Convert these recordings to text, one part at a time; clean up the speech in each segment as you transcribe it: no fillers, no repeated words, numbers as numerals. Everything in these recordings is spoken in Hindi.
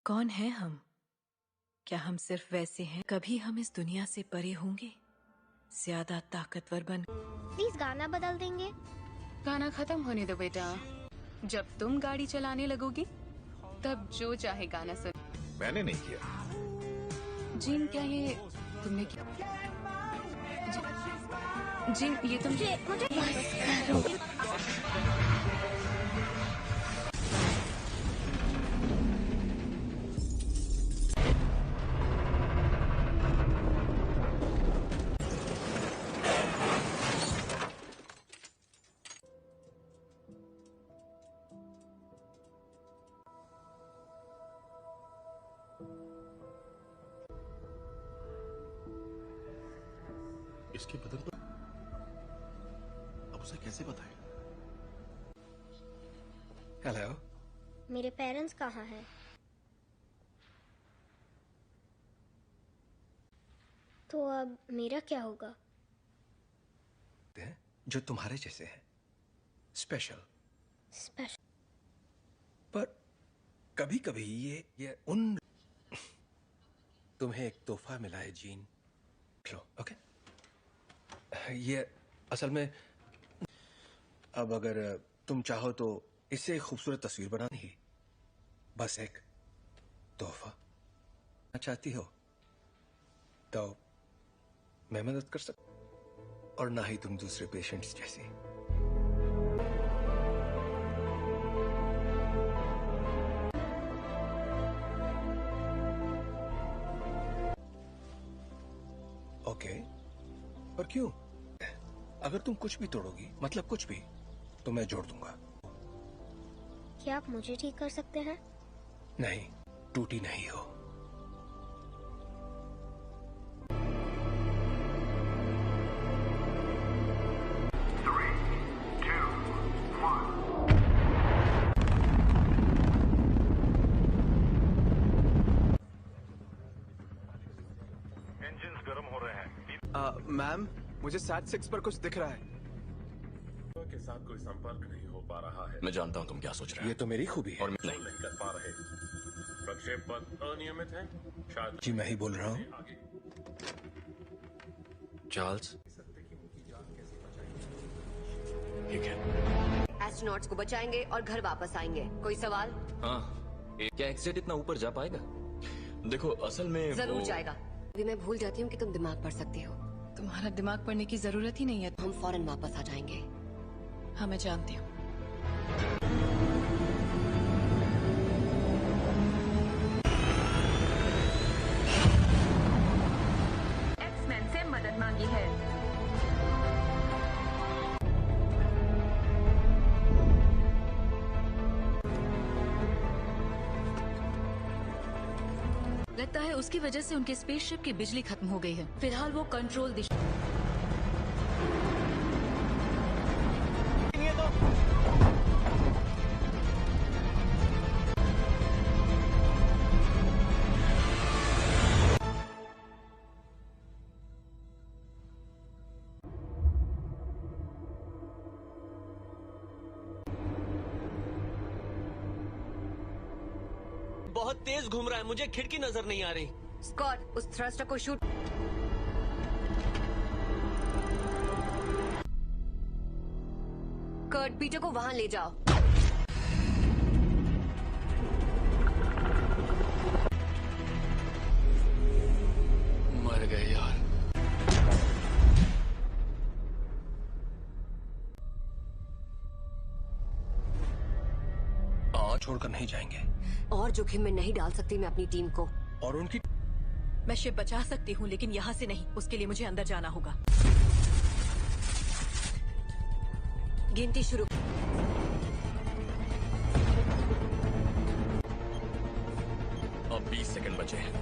कौन है हम? क्या हम सिर्फ वैसे हैं? कभी हम इस दुनिया से परे होंगे, ज्यादा ताकतवर बन। प्लीज गाना बदल देंगे। गाना खत्म होने दो बेटा। जब तुम गाड़ी चलाने लगोगी तब जो चाहे गाना सुन। मैंने नहीं किया। जिन क्या ये तुमने किया? जिन ये तुम मुझे इसके बदन पर अब उसे कैसे बताएं? हेलो, मेरे पेरेंट्स कहाँ हैं? तो अब मेरा क्या होगा? जो तुम्हारे जैसे हैं, स्पेशल। पर कभी कभी ये उन तुम्हें एक तोहफा मिला है जीन, लो। ओके, ये असल में अब अगर तुम चाहो तो इससे एक खूबसूरत तस्वीर बनानी ही, बस एक तोहफा चाहती हो तो मैं मदद कर सकता, और ना ही तुम दूसरे पेशेंट्स जैसी। ओके, पर क्यों? अगर तुम कुछ भी तोड़ोगी, मतलब कुछ भी, तो मैं जोड़ दूंगा। क्या आप मुझे ठीक कर सकते हैं? नहीं, टूटी नहीं हो। इंजन्स गर्म हो रहे हैं। मैम, मुझे SAT-6 पर कुछ दिख रहा है। के साथ कोई संपर्क नहीं हो पा रहा है। मैं जानता हूं तुम क्या सोच रहे ये तो मेरी खूबी है। और नहीं कर पा रहे। प्रक्षेप पथ अनियमित है। शायद जी मैं ही बोल रहा हूँ। आगे चार्ल्स, ठीक है। एस्ट्रोनॉट्स को बचाएंगे और घर वापस आएंगे। कोई सवाल? हाँ, क्या एक्सजेट इतना ऊपर जा पाएगा? देखो असल में जरूर जाएगा। अभी मैं भूल जाती हूँ कि तुम दिमाग पढ़ सकती हो। तुम्हारा दिमाग पढ़ने की जरूरत ही नहीं है। हम फौरन वापस आ जाएंगे। हाँ, मैं जानती हूँ। एक्समैन से मदद मांगी है। लगता है उसकी वजह से उनके स्पेसशिप की बिजली खत्म हो गई है। फिलहाल वो कंट्रोल दिशा। बहुत तेज घूम रहा है, मुझे खिड़की नजर नहीं आ रही। स्कॉट, उस थ्रस्टर को शूट। कर्ट, पीटर को वहां ले जाओ। मर गए यार। छोड़कर नहीं जाएंगे। और जोखिम में नहीं डाल सकती मैं अपनी टीम को। और उनकी मैं शिप बचा सकती हूँ, लेकिन यहाँ से नहीं। उसके लिए मुझे अंदर जाना होगा। गिनती शुरू। अब 20 सेकंड बचे हैं।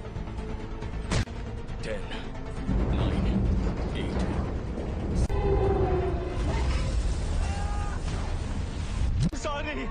10, 9, 8। सॉरी।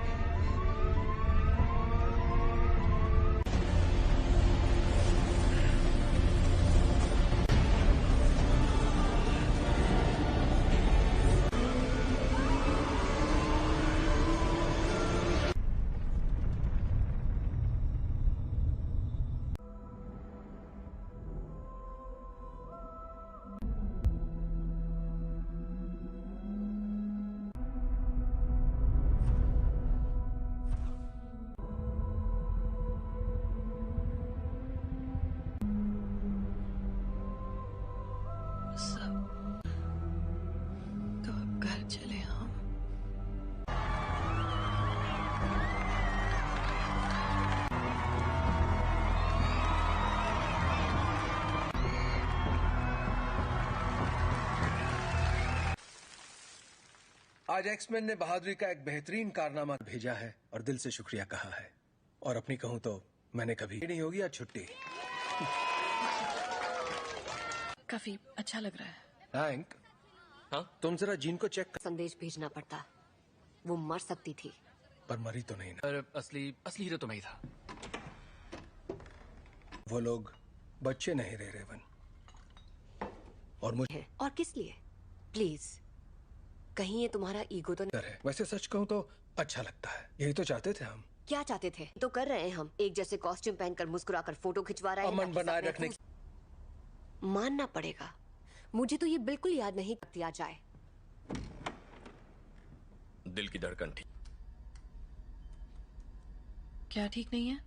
आज एक्समैन ने बहादुरी का एक बेहतरीन कारनामा भेजा है और दिल से शुक्रिया कहा है। और अपनी कहूं तो मैंने कभी नहीं होगी आज छुट्टी। काफी अच्छा लग रहा है। थैंक। हाँ? तुम जरा जीन को चेक कर। संदेश भेजना पड़ता, वो मर सकती थी। पर मरी तो नहीं ना। पर असली हीरो तो मैं ही था। वो लोग बच्चे नहीं रहे रेवन। और मुझे और किस लिए? प्लीज, कहीं ये तुम्हारा ईगो तो नहीं? है। वैसे सच कहूं तो अच्छा लगता है। यही तो चाहते थे हम। क्या चाहते थे? तो कर रहे हैं हम। एक जैसे कॉस्ट्यूम पहनकर मुस्कुराकर फोटो खिंचवा रहे हैं। अमन बनाए रखने की। मानना पड़ेगा, मुझे तो ये बिल्कुल याद नहीं दिया जाए। दिल की धड़कन ठीक। क्या ठीक नहीं है?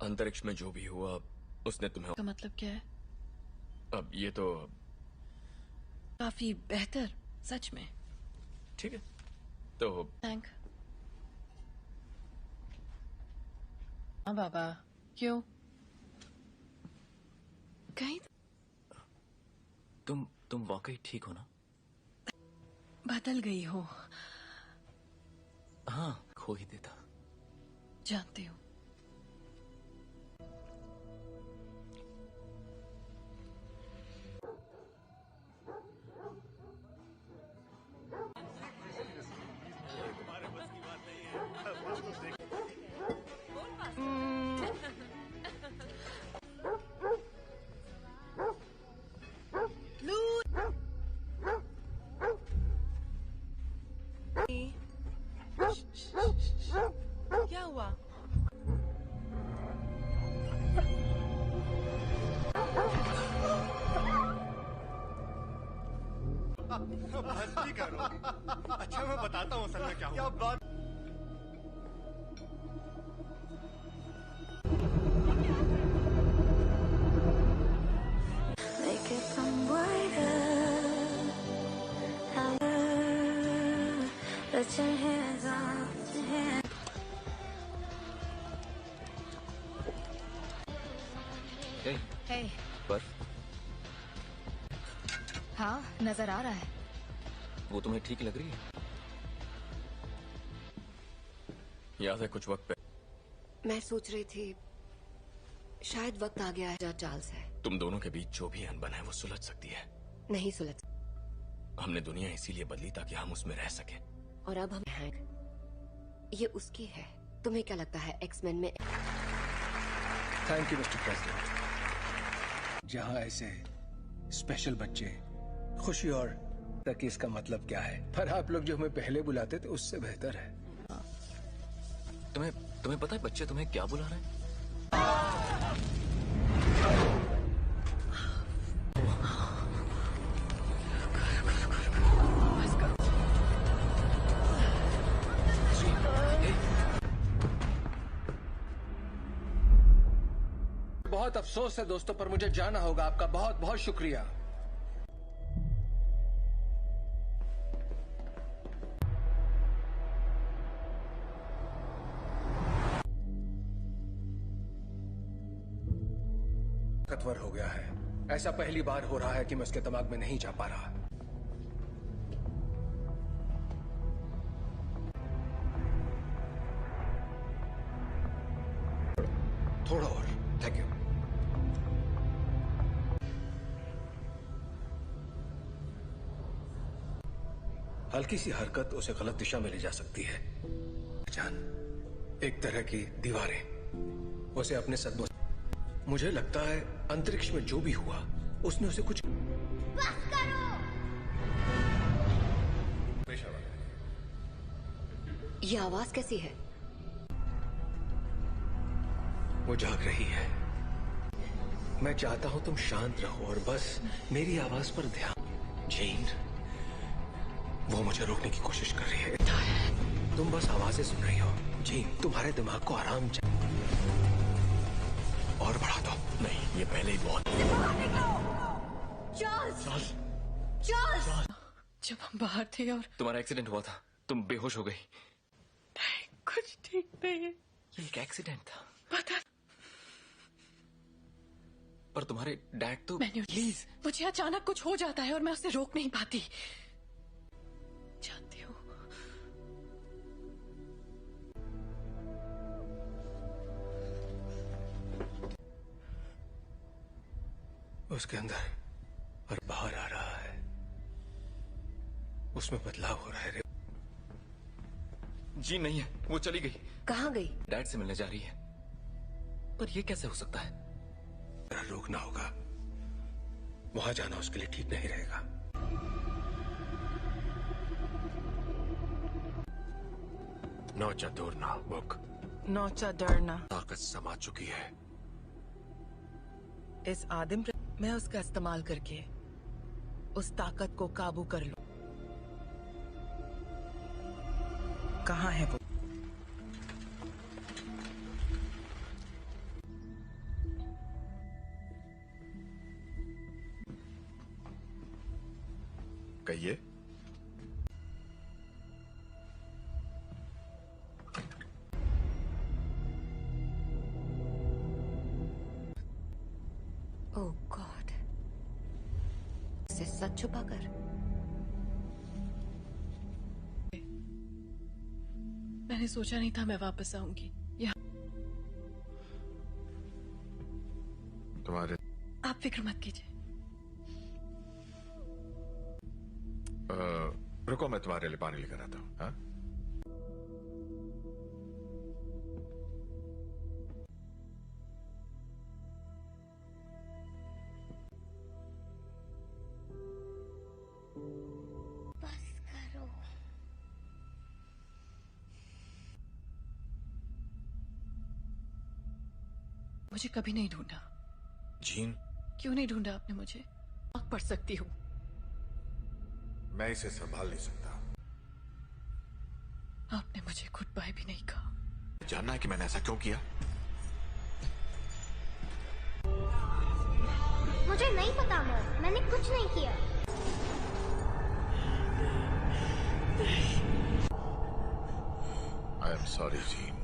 अंतरिक्ष में जो भी हुआ उसने तुम्हें। का मतलब क्या है? अब ये तो काफी बेहतर, सच में। ठीक है तो थैंक। हाँ बाबा, क्यों? कहीं तुम वाकई ठीक हो ना? बदल गई हो। हाँ, खो ही देता। जानती हूँ। क्या हुआ? मस्ती करो। अच्छा मैं बताता हूँ असल में क्या हुआ। बात हे, पर हाँ नजर आ रहा है। वो तुम्हें ठीक लग रही है? याद है कुछ वक्त पहले मैं सोच रही थी शायद वक्त आ गया है। चार्ल्स है। तुम दोनों के बीच जो भी अनबन है वो सुलझ सकती है। नहीं सुलझ। हमने दुनिया इसीलिए बदली ताकि हम उसमें रह सके। और अब हम हैं। ये उसकी है। तुम्हें क्या लगता है एक्समैन में? Thank you mister president. जहां ऐसे स्पेशल बच्चे खुशी और तक इसका मतलब क्या है? पर आप लोग जो हमें पहले बुलाते थे उससे बेहतर है। तुम्हें पता है बच्चे तुम्हें क्या बुला रहे हैं? बहुत अफसोस है दोस्तों, पर मुझे जाना होगा। आपका बहुत बहुत शुक्रिया। ताकतवर हो गया है। ऐसा पहली बार हो रहा है कि मैं उसके दिमाग में नहीं जा पा रहा। थोड़ा और। Thank you. हल्की सी हरकत उसे गलत दिशा में ले जा सकती है। जान, एक तरह की दीवारें उसे अपने सदमों। मुझे लगता है अंतरिक्ष में जो भी हुआ उसने उसे कुछ। बस करो। ये आवाज कैसी है? वो जाग रही है। मैं चाहता हूं तुम शांत रहो और बस मेरी आवाज पर ध्यान। जीन, वो मुझे रोकने की कोशिश कर रही है। तुम बस आवाजें सुन रही हो। जीन, तुम्हारे दिमाग को आराम और बढ़ा दो। नहीं, ये पहले ही बहुत। चार्ल्स! चार्ल्स! जब हम बाहर थे और तुम्हारा एक्सीडेंट हुआ था, तुम बेहोश हो गई। नहीं, कुछ ठीक नहीं है। ये एक एक्सीडेंट था। पता। पर तुम्हारे डैड तो। प्लीज, मुझे अचानक कुछ हो जाता है और मैं उसे रोक नहीं पाती। उसके अंदर और बाहर आ रहा है, उसमें बदलाव हो रहा है। जी नहीं है, वो चली गई। कहाँ गई? डैड से मिलने जा रही है। पर ये कैसे हो सकता है? रोकना होगा, वहां जाना उसके लिए ठीक नहीं रहेगा। नौचा दूरना बुक, नौचा डरना ताकत समा चुकी है। इस आदिम मैं उसका इस्तेमाल करके उस ताकत को काबू कर लूं। कहाँ है वो? कहिए। ओह गॉड, इसे सच छुपाकर। मैंने सोचा नहीं था मैं वापस आऊंगी यहाँ। तुम्हारे आप फिक्र मत कीजिए। रुको, मैं तुम्हारे लिए पानी लेकर आता हूँ। हाँ? बस करो। मुझे कभी नहीं ढूंढा। जीन, क्यों नहीं ढूंढा आपने मुझे? आग पढ़ सकती हूँ। मैं इसे संभाल नहीं सकता। आपने मुझे गुड बाय भी नहीं कहा। जानना है कि मैंने ऐसा क्यों किया? मुझे नहीं पता मॉम, मैंने कुछ नहीं किया। I am sorry gene.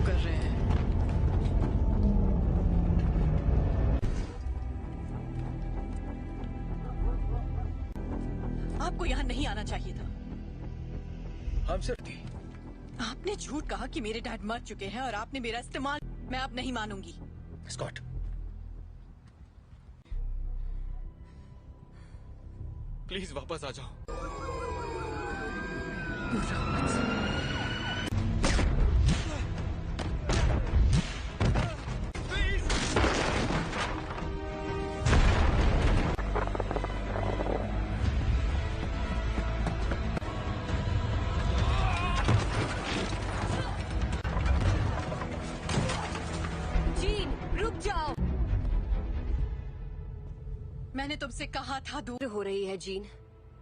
कर रहे हैं। आपको यहाँ नहीं आना चाहिए था। हम सिर्फ थी। आपने झूठ कहा कि मेरे डैड मर चुके हैं और आपने मेरा इस्तेमाल। मैं अब नहीं मानूंगी। स्कॉट, प्लीज वापस आ जाओ। जीन, रुक जाओ। मैंने तुमसे कहा था दूर हो रही है जीन।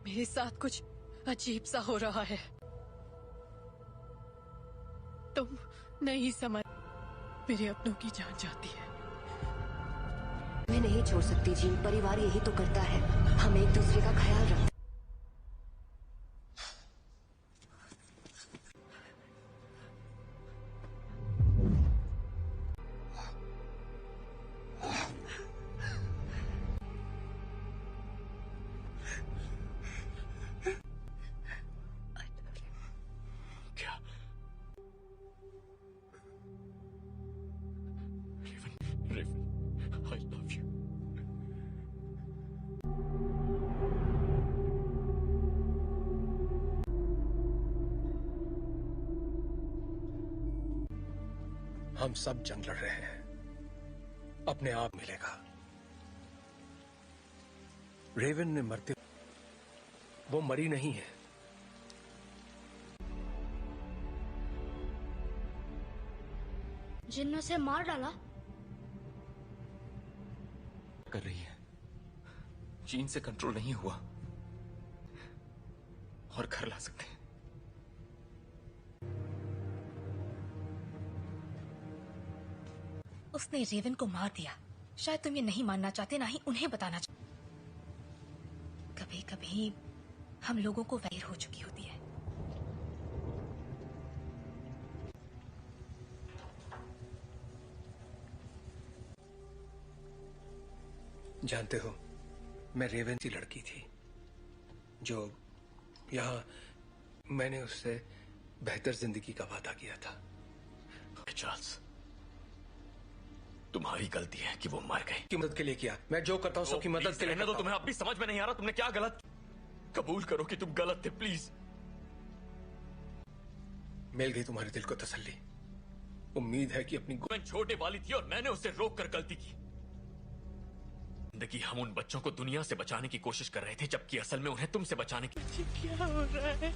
मेरे साथ कुछ अजीब सा हो रहा है। तुम नहीं समझ। मेरे अपनों की जान जाती है। मैं नहीं छोड़ सकती जीन, परिवार यही तो करता है। हम एक दूसरे का ख्याल रखते। I love you. हम सब जंग लड़ रहे हैं, अपने आप मिलेगा। रेवन ने मरते, वो मरी नहीं है। जिन ने उसे मार डाला। कर रही है। जीन से कंट्रोल नहीं हुआ और घर ला सकते हैं। उसने रेवन को मार दिया। शायद तुम ये नहीं मानना चाहते, ना ही उन्हें बताना चाहते। कभी कभी हम लोगों को वैर हो चुकी होती है। जानते हो, मैं रेवन सी लड़की थी जो यहाँ मैंने उससे बेहतर जिंदगी का वादा किया था। चार्ल्स, तुम्हारी गलती है कि वो मर गए। की मदद के लिए किया, मैं जो करता हूँ सबकी मदद के लिए। तो तुम्हें अब भी समझ में नहीं आ रहा तुमने क्या गलत। कबूल करो कि तुम गलत थे प्लीज। मिल गई तुम्हारे दिल को तसल्ली। उम्मीद है कि अपनी छोटे वाली थी और मैंने उसे रोक कर गलती की। जिंदगी हम उन बच्चों को दुनिया से बचाने की कोशिश कर रहे थे, जबकि असल में उन्हें तुमसे बचाने की। क्या हो रहा है?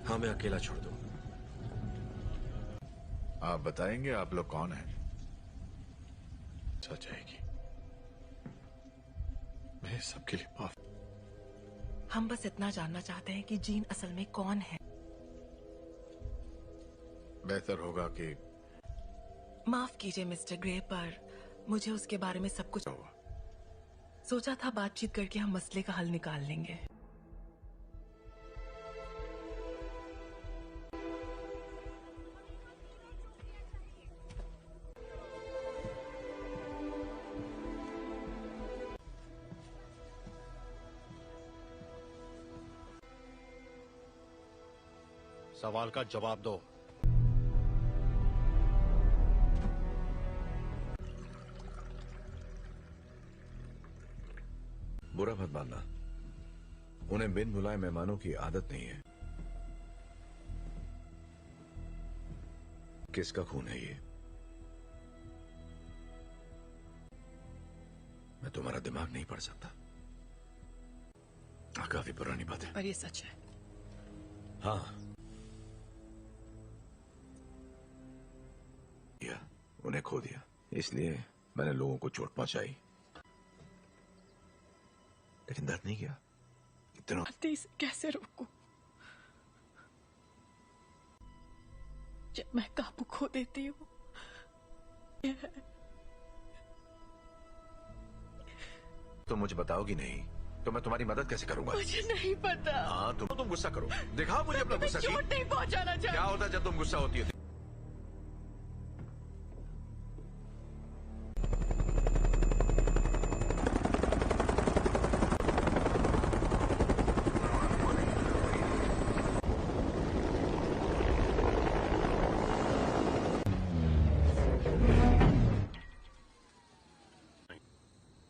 हाँ, मैं अकेला छोड़ दूं। आप बताएंगे आप लोग कौन हैं? सच जाएगी। मैं सबके लिए माफ। हम बस इतना जानना चाहते हैं कि जीन असल में कौन है। बेहतर होगा कि माफ कीजिए मिस्टर ग्रे, पर मुझे उसके बारे में सब कुछ हुआ। सोचा था बातचीत करके हम मसले का हल निकाल लेंगे। सवाल का जवाब दो। बुरा मत मानना, उन्हें बिन बुलाए मेहमानों की आदत नहीं है। किसका खून है ये? मैं तुम्हारा दिमाग नहीं पढ़ सकता। काफी पुरानी बात है, पर ये सच है। हाँ, उन्हें खो दिया, इसलिए मैंने लोगों को चोट पहुंचाई, लेकिन दर्द नहीं किया। इतना इसे कैसे रोकूं? जब मैं काबू खो देती हूँ। तो मुझे बताओगी नहीं तो मैं तुम्हारी मदद कैसे करूंगा? मुझे नहीं पता। हाँ, तुम गुस्सा करो, दिखाओ मुझे अपना गुस्सा। चोट नहीं पहुंचाना चाहती। क्या होता है जब तुम गुस्सा होती है?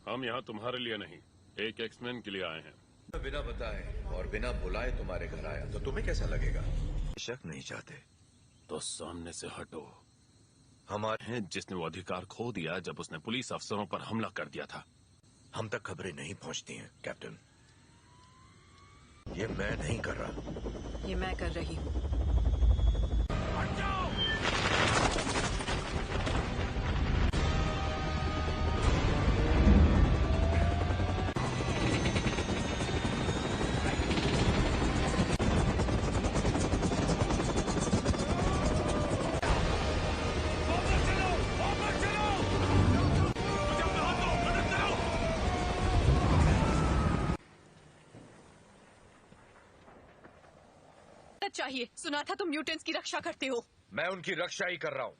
हम यहाँ तुम्हारे लिए नहीं, एक एक्समैन के लिए आए हैं। बिना बताए और बिना बुलाए तुम्हारे घर आया तो तुम्हें कैसा लगेगा? शक नहीं चाहते तो सामने से हटो। हमारे हैं जिसने वो अधिकार खो दिया जब उसने पुलिस अफसरों पर हमला कर दिया था। हम तक खबरें नहीं पहुंचती हैं कैप्टन। ये मैं नहीं कर रहा, ये मैं कर रही हूँ। चाहिए, सुना था तुम म्यूटेंट्स की रक्षा करते हो। मैं उनकी रक्षा ही कर रहा हूं।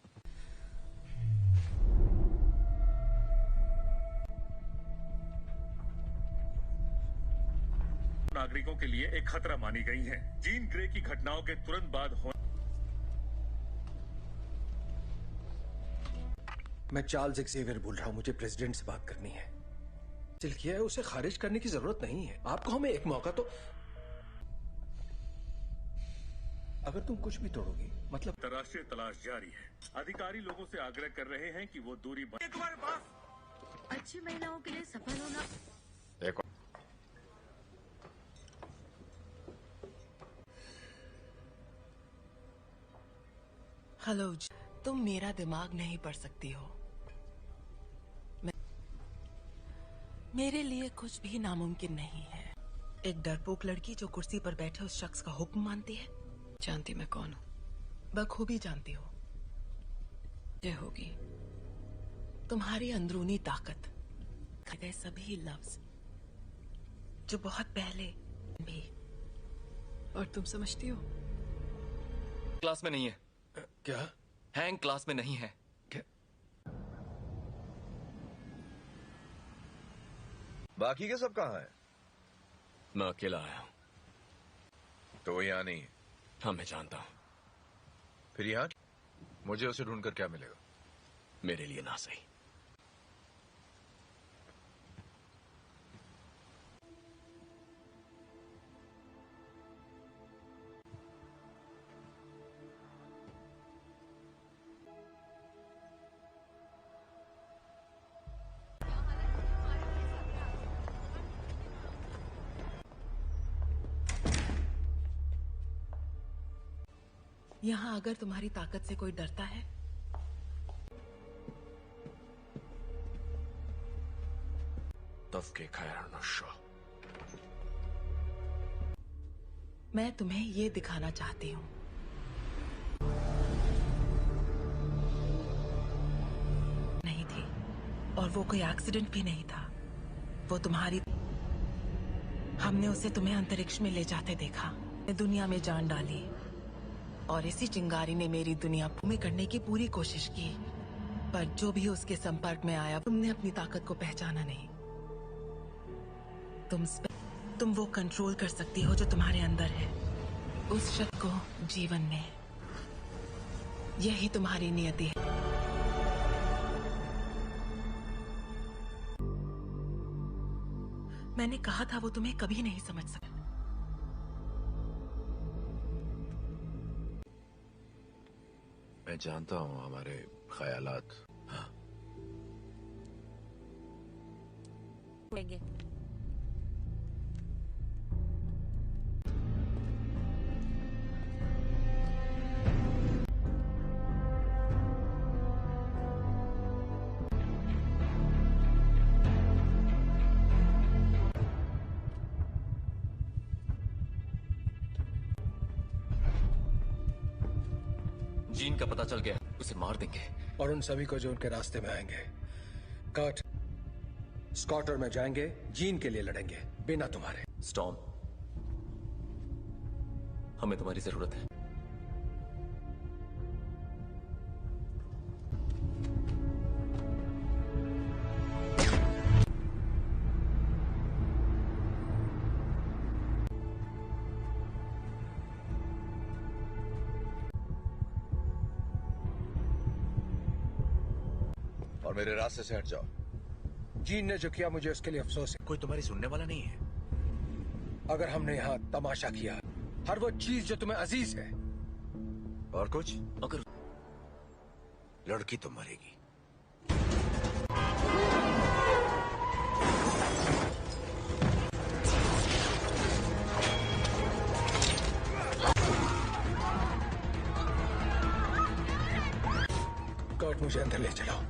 नागरिकों के लिए एक खतरा मानी गई हैं। जीन ग्रे की घटनाओं के तुरंत बाद मैं चार्ल्स एक्सेवियर बोल रहा हूं, मुझे प्रेसिडेंट से बात करनी है। दिल किया है, उसे खारिज करने की जरूरत नहीं है। आपको हमें एक मौका तो। अगर तुम कुछ भी तोड़ोगी मतलब। अंतर्राष्ट्रीय तलाश जारी है। अधिकारी लोगों से आग्रह कर रहे हैं कि वो दूरी तुम्हारे पास अच्छी महिलाओं के लिए सफल होना। देखो, हेलो, तुम मेरा दिमाग नहीं पढ़ सकती हो। मेरे लिए कुछ भी नामुमकिन नहीं है। एक डरपोक लड़की जो कुर्सी पर बैठे उस शख्स का हुक्म मानती है। जानती मैं कौन हूँ। बखूबी जानती हो। ये होगी तुम्हारी अंदरूनी ताकत, गए सभी लफ्ज जो बहुत पहले भी। और तुम समझती हो क्लास में नहीं है। क्या? हैंग क्लास में नहीं है। बाकी के सब कहाँ हैं? मैं अकेला आया हूं। तो वो यहाँ नहीं है। हाँ, मैं जानता हूं। फिर यहाँ मुझे उसे ढूंढकर क्या मिलेगा? मेरे लिए ना सही। यहाँ अगर तुम्हारी ताकत से कोई डरता है तफके खैर नशा। मैं तुम्हें ये दिखाना चाहती हूँ। नहीं थी, और वो कोई एक्सीडेंट भी नहीं था। वो तुम्हारी, हमने उसे तुम्हें अंतरिक्ष में ले जाते देखा, दुनिया में जान डाली, और इसी चिंगारी ने मेरी दुनिया भूमि करने की पूरी कोशिश की। पर जो भी उसके संपर्क में आया, तुमने अपनी ताकत को पहचाना नहीं। तुम वो कंट्रोल कर सकती हो जो तुम्हारे अंदर है, उस शक्ति को जीवन में। यही तुम्हारी नियति है। मैंने कहा था वो तुम्हें कभी नहीं समझ सका। मैं जानता हूँ हमारे ख्यालात। हाँ। जीन का पता चल गया, उसे मार देंगे। और उन सभी को जो उनके रास्ते में आएंगे। कर्ट, स्कॉट और मैं जाएंगे, जीन के लिए लड़ेंगे, बिना तुम्हारे। स्टॉर्म, हमें तुम्हारी जरूरत है। और मेरे रास्ते से हट जाओ। जीन ने जो किया मुझे उसके लिए अफसोस है। कोई तुम्हारी सुनने वाला नहीं है। अगर हमने यहाँ तमाशा किया, हर वो चीज जो तुम्हें अजीज है, और कुछ, अगर लड़की तो मरेगी। कर्ट, मुझे अंदर ले चलाओ।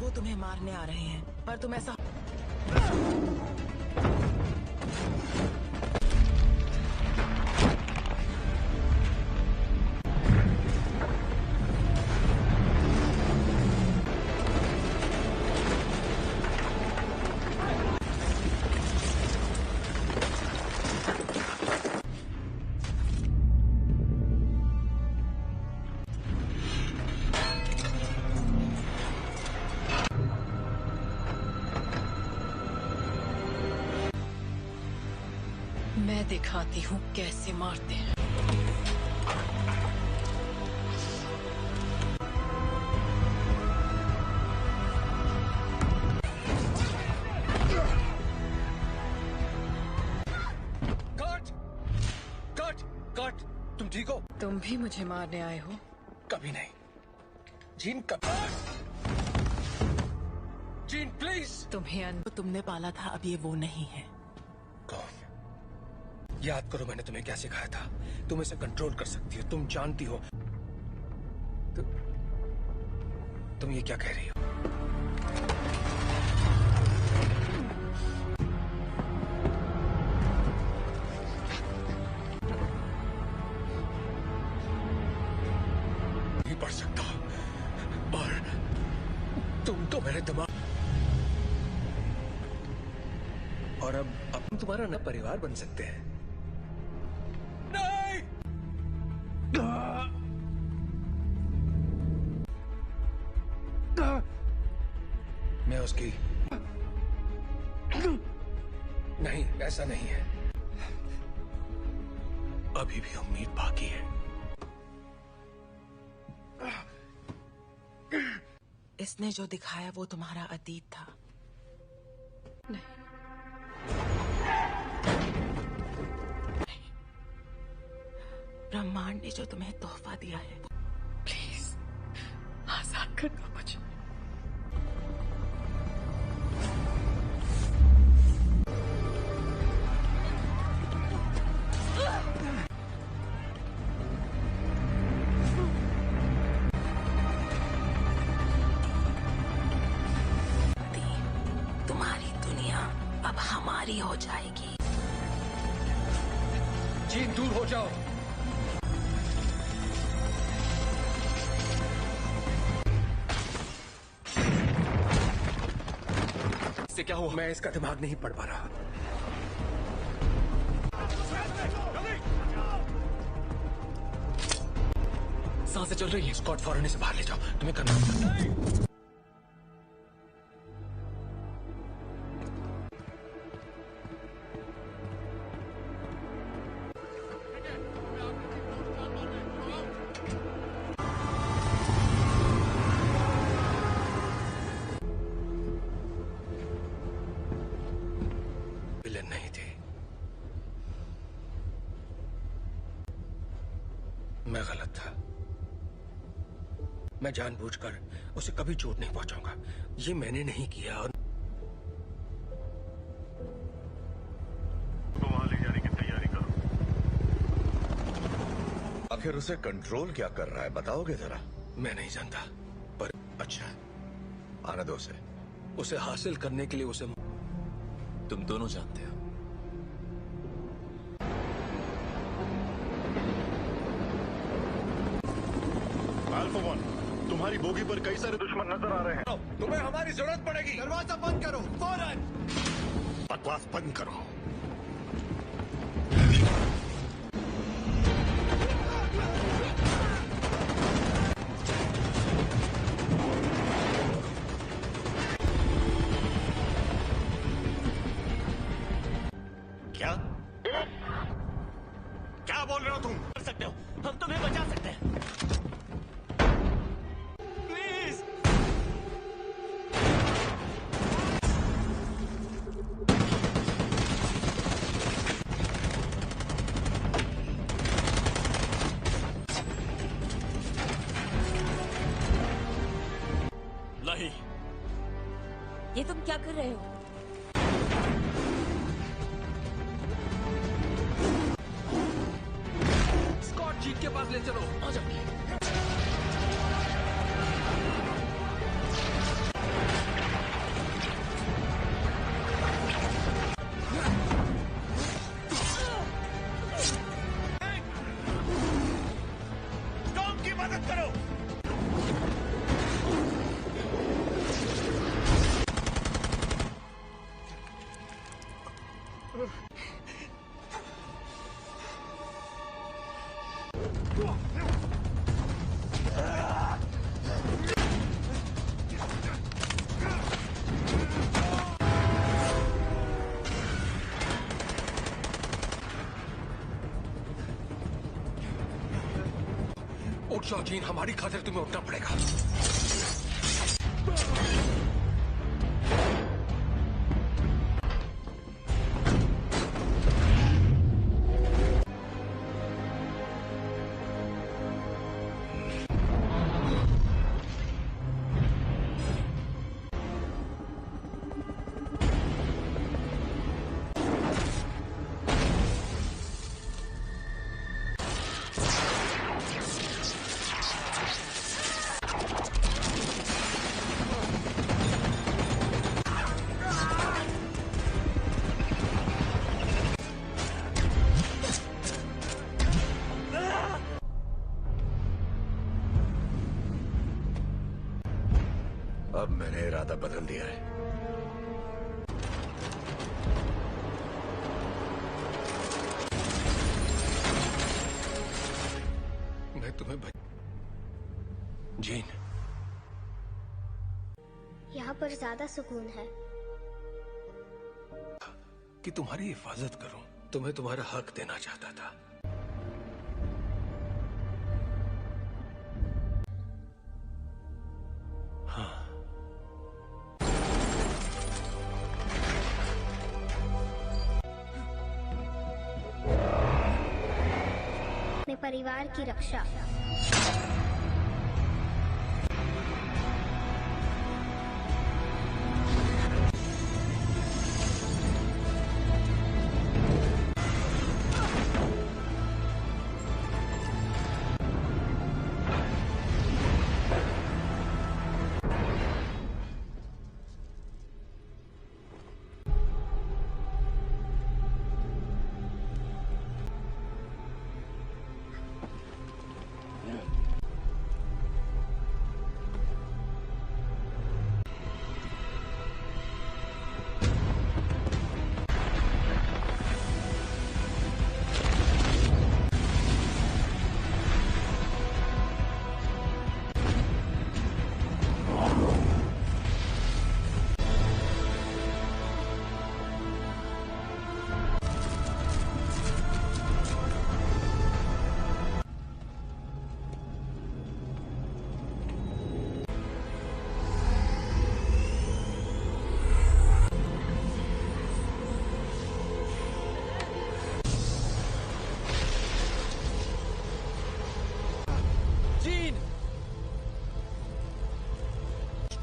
वो तुम्हें मारने आ रहे हैं, पर तुम ऐसा मैं दिखाती हूँ कैसे मारते हैं। कर्ट! कर्ट! कर्ट! तुम ठीक हो? तुम भी मुझे मारने आए हो? कभी नहीं। जीन, कभी। Gene, please! तुम्हें तुमने पाला था, अब ये वो नहीं है। कौन? याद करो मैंने तुम्हें क्या सिखाया था। तुम इसे कंट्रोल कर सकती हो, तुम जानती हो। तुम ये क्या कह रही हो? नहीं पढ़ सकता, और और अब हम तुम्हारा नया परिवार बन सकते हैं। नहीं! मैं उसकी नहीं, ऐसा नहीं है। अभी भी उम्मीद बाकी है। इसने जो दिखाया वो तुम्हारा अतीत था। नहीं, ब्रह्मांड ने जो तुम्हें तोहफा दिया है। प्लीज आजाद कर दो मुझे। तुम्हारी दुनिया अब हमारी हो जाएगी। जीन, दूर हो जाओ। इससे क्या हुआ? मैं इसका दिमाग नहीं पढ़ पा रहा। सांसें चल रही है। स्कॉट, फौरन इसे बाहर ले जाओ। तुम्हें करना होगा। विलन नहीं थे, मैं गलत था। मैं जानबूझकर उसे कभी चोट नहीं पहुंचाऊंगा। ये मैंने नहीं किया। और तो वहां ले जाने की तैयारी करो। आखिर उसे कंट्रोल क्या कर रहा है, बताओगे जरा? मैं नहीं जानता, पर अच्छा, आने दो उसे। उसे हासिल करने के लिए उसे तुम दोनों जानते हो। अल्फा 1, तुम्हारी बोगी पर कई सारे दुश्मन नजर आ रहे हैं। तुम्हें हमारी जरूरत पड़ेगी। दरवाजा बंद करो फौरन। बकवास बंद करो। क्या क्या बोल रहे हो तुम? कर सकते हो, हम तुम्हें बचा सकते हैं। प्लीज। नहीं, ये तुम क्या कर रहे हो? स्कॉट, जीत के पास ले चलो। आ जाओ। टॉम की मदद करो। उठ जाओ जीन, हमारी खातिर तुम्हें उठना पड़ेगा। अब मैंने इरादा बदल दिया है। पर ज्यादा सुकून है। कि तुम्हारी हिफाजत करूं, तुम्हें तुम्हारा हक देना चाहता था। हाँ, अपने परिवार की रक्षा।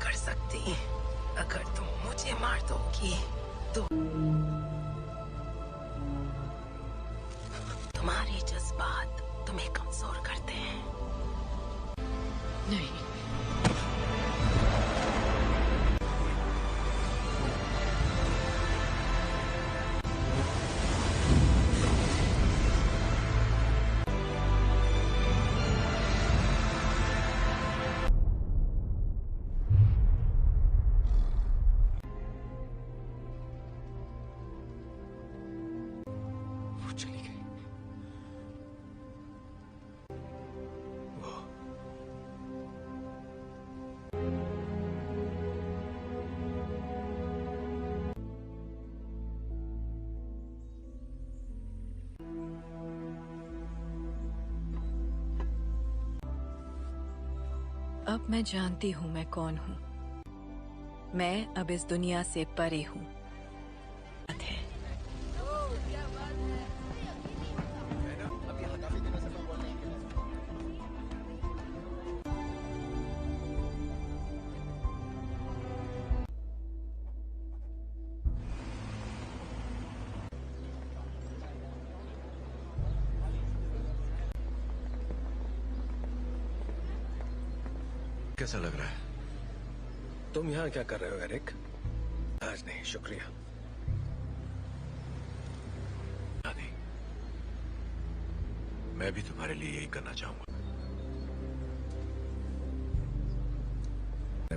कर सकती अगर तुम मुझे मार दोगी तो तुम्हारे जज्बात तुम्हें कमजोर करते हैं। नहीं, चली गई। अब मैं जानती हूँ मैं कौन हूँ। मैं अब इस दुनिया से परे हूँ। कैसा लग रहा है? तुम यहाँ क्या कर रहे हो एरिक? आज नहीं, शुक्रिया। नहीं, मैं भी तुम्हारे लिए यही करना चाहूंगा।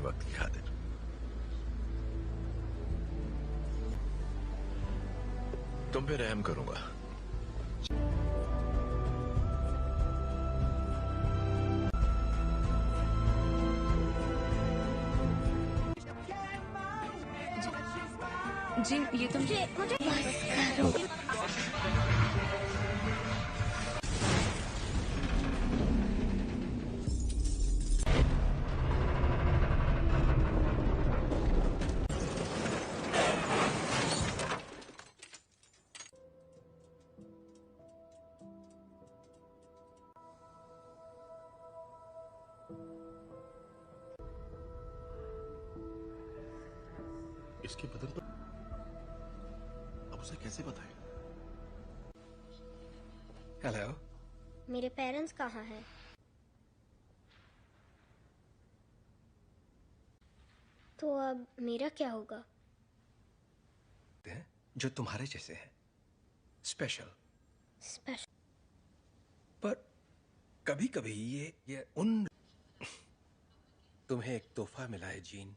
वक्त की खातिर तुम पे रहम करूंगा। जी, ये तुम इसके बदन पर अब उसे कैसे बताएं? हेलो, मेरे पेरेंट्स कहाँ हैं? तो अब मेरा क्या होगा? जो तुम्हारे जैसे हैं, स्पेशल। स्पेशल। पर कभी कभी ये उन तुम्हें एक तोहफा मिला है जीन,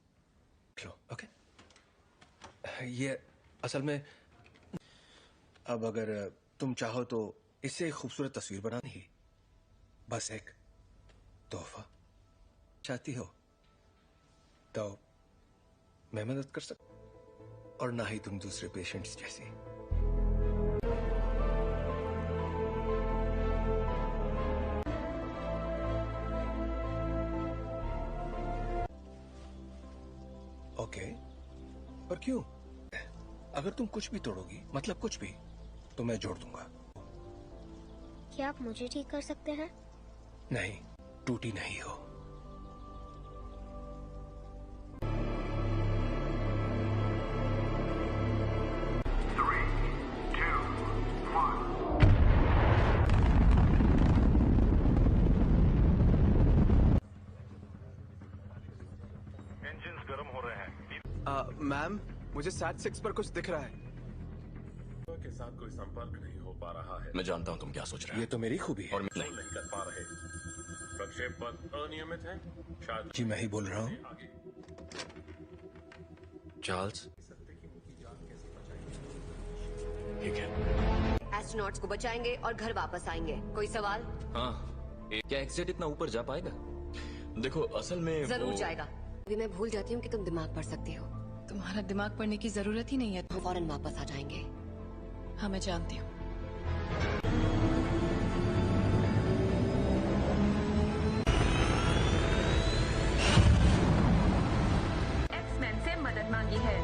लो। ओके, ये असल में अब अगर तुम चाहो तो इससे एक खूबसूरत तस्वीर बनानी ही, बस एक तोहफा चाहती हो तो मैं मदद कर सकता, और ना ही तुम दूसरे पेशेंट्स जैसी। ओके, पर क्यों? अगर तुम कुछ भी तोड़ोगी, मतलब कुछ भी, तो मैं जोड़ दूंगा। क्या आप मुझे ठीक कर सकते हैं? नहीं, टूटी नहीं हो। मैम, मुझे सैट 6 पर कुछ दिख रहा है। के साथ कोई संपर्क नहीं हो पा रहा है। मैं जानता हूँ तुम क्या सोच रहे हो। ये तो मेरी खूबी है। और नहीं कर पा रहे। प्रक्षेप पथ अनियमित है शायद। जी, मैं ही बोल रहा हूँ। चार्ल्स, ठीक है। एस्ट्रोनॉट्स को बचाएंगे और घर वापस आएंगे। कोई सवाल? हाँ, क्या एक्सेट इतना ऊपर जा पाएगा? देखो, असल में जरूर जाएगा। अभी मैं भूल जाती हूँ कि तुम दिमाग पढ़ सकती हो। तुम्हारा दिमाग पढ़ने की जरूरत ही नहीं है। हम फौरन वापस आ जाएंगे। हाँ, मैं जानती हूँ। एक्समैन से मदद मांगी है।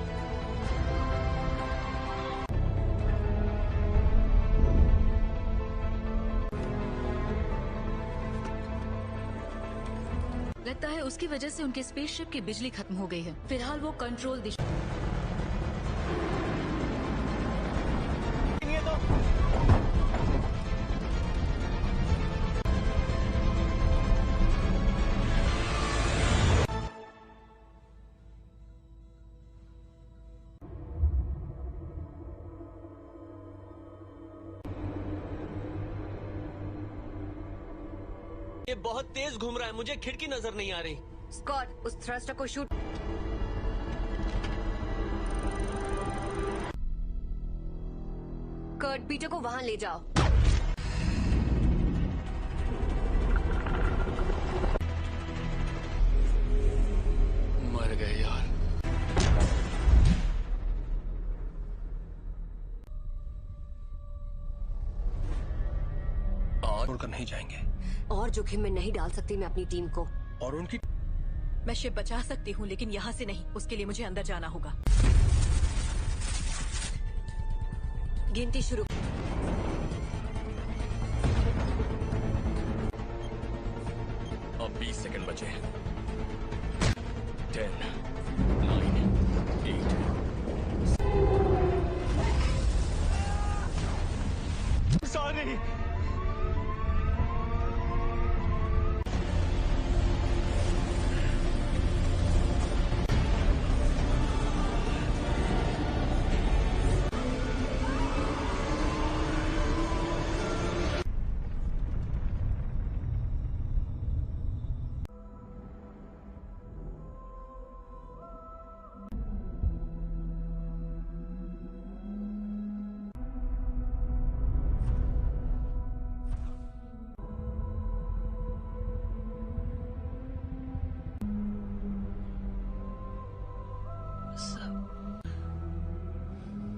लगता है उसकी वजह से उनके स्पेसशिप की बिजली खत्म हो गई है। फिलहाल वो कंट्रोल दिशा। ये बहुत तेज घूम रहा है, मुझे खिड़की नजर नहीं आ रही। स्कॉट, उस थ्रस्टर को शूट। कर्ट, पीटर को वहां ले जाओ। मर गए यार। छोड़कर नहीं जाएंगे। और जोखिम में नहीं डाल सकती मैं अपनी टीम को। और उनकी मैं शिप बचा सकती हूँ, लेकिन यहाँ से नहीं। उसके लिए मुझे अंदर जाना होगा। गिनती शुरू। अब 20 सेकंड बचे हैं। 10, 9, 8। सॉरी।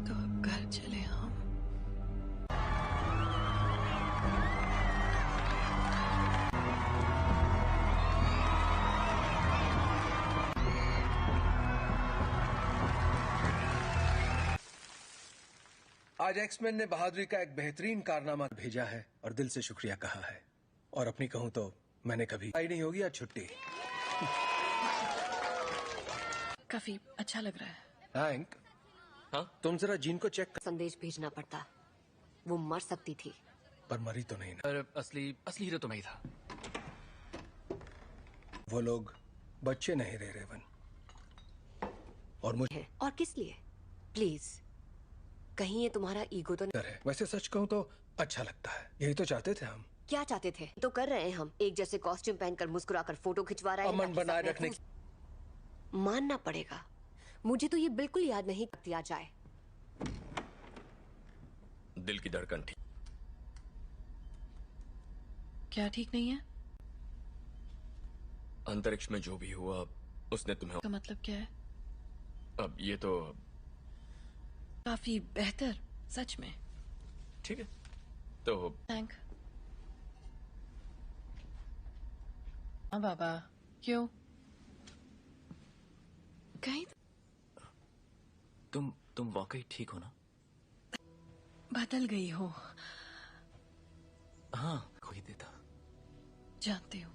तो अब घर चले हम। आज एक्समैन ने बहादुरी का एक बेहतरीन कारनामा भेजा है और दिल से शुक्रिया कहा है। और अपनी कहूं तो मैंने कभी आई नहीं होगी आज छुट्टी। काफी अच्छा लग रहा है। हैंक, हाँ, तुम जरा जीन को चेक कर। संदेश भेजना पड़ता। वो मर सकती थी। पर मरी तो नहीं ना। पर असली हीरो तो मैं ही था। वो लोग बच्चे नहीं रहे रेवन। और मुझे और किस लिए? प्लीज, कहीं ये तुम्हारा ईगो तो नहीं है? वैसे सच कहूं तो अच्छा लगता है। यही तो चाहते थे हम। क्या चाहते थे तो कर रहे हैं हम। एक जैसे कॉस्ट्यूम पहनकर मुस्कुराकर फोटो खिंचवा रहे हैं। अमन बनाए रखने। मानना पड़ेगा, मुझे तो ये बिल्कुल याद नहीं दिया जाए। दिल की धड़कन ठीक। क्या ठीक नहीं है? अंतरिक्ष में जो भी हुआ उसने तुम्हें। का मतलब क्या है? अब ये तो काफी बेहतर, सच में। ठीक है तो थैंक। हाँ बाबा, क्यों? कहीं तुम वाकई ठीक हो ना? बदल गई हो। हाँ, कोई देता। जानती हूँ।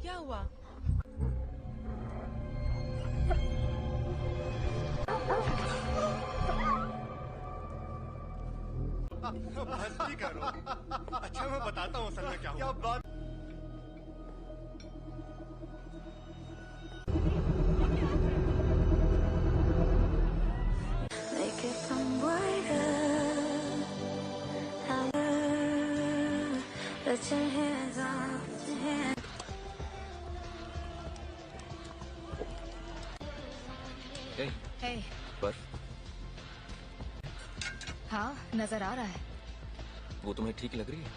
क्या हुआ? मस्ती करो। अच्छा मैं बताता हूँ असल में क्या हुआ। बात Hey. बर्फ हाँ, नजर आ रहा है। वो तुम्हें ठीक लग रही है?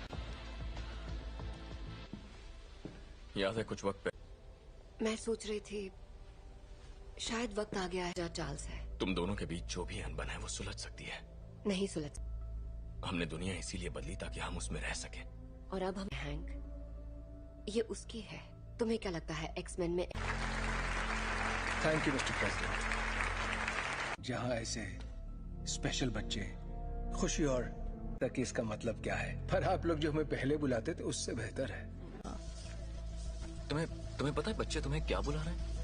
याद है कुछ वक्त पहले मैं सोच रही थी शायद वक्त आ गया है चार्ल्स है। तुम दोनों के बीच जो भी अनबन है वो सुलझ सकती है। नहीं सुलझ। हमने दुनिया इसीलिए बदली ताकि हम उसमें रह सके। और अब हम हैंक, ये उसकी है। तुम्हें क्या लगता है एक्समैन में? Thank you mister president. जहाँ ऐसे स्पेशल बच्चे खुशी और तक इसका मतलब क्या है, पर आप लोग जो हमें पहले बुलाते थे उससे बेहतर है। तुम्हें पता है बच्चे तुम्हें क्या बुला रहे हैं?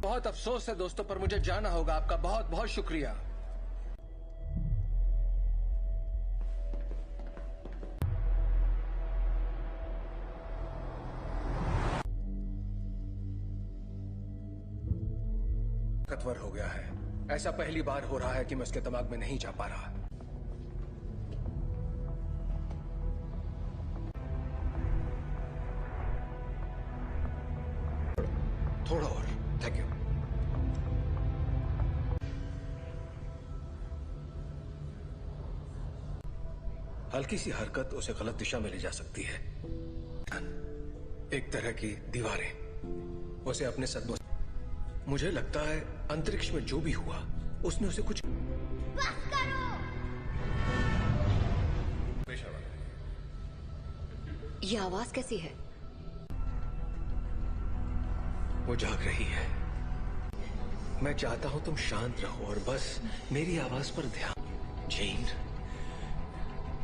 बहुत अफसोस है दोस्तों, पर मुझे जाना होगा। आपका बहुत बहुत शुक्रिया। ताकतवर हो गया है। ऐसा पहली बार हो रहा है कि मैं उसके दिमाग में नहीं जा पा रहा। थोड़ा और। Thank you. हल्की सी हरकत उसे गलत दिशा में ले जा सकती है। एक तरह की दीवारें उसे अपने सदमों। मुझे लगता है अंतरिक्ष में जो भी हुआ उसने उसे कुछ। बस करो। ये आवाज कैसी है? वो जाग रही है। मैं चाहता हूं तुम शांत रहो और बस मेरी आवाज पर ध्यान। जीन,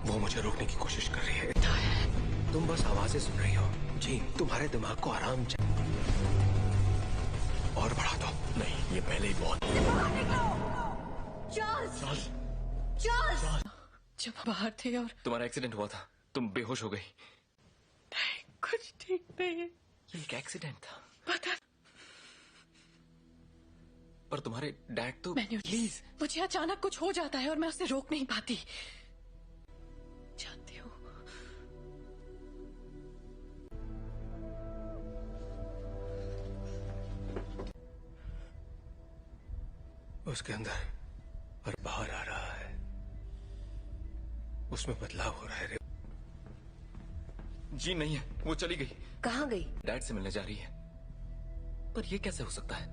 वो मुझे रोकने की कोशिश कर रही है। तुम बस आवाजें सुन रही हो। जीन, तुम्हारे दिमाग को आराम चाहिए। और बढ़ा दो। नहीं, ये पहले ही बहुत। चार्ल्स! चार्ल्स! जब बाहर थे और तुम्हारा एक्सीडेंट हुआ था, तुम बेहोश हो गई। कुछ ठीक नहीं है। ये एक एक्सीडेंट था। पता। पर तुम्हारे डैड तो। प्लीज, मुझे अचानक कुछ हो जाता है और मैं उसे रोक नहीं पाती। जानती हूँ। उसके अंदर और बाहर आ रहा है। उसमें बदलाव हो रहा है। जी नहीं है, वो चली गई। कहाँ गई? डैड से मिलने जा रही है। पर ये कैसे हो सकता है?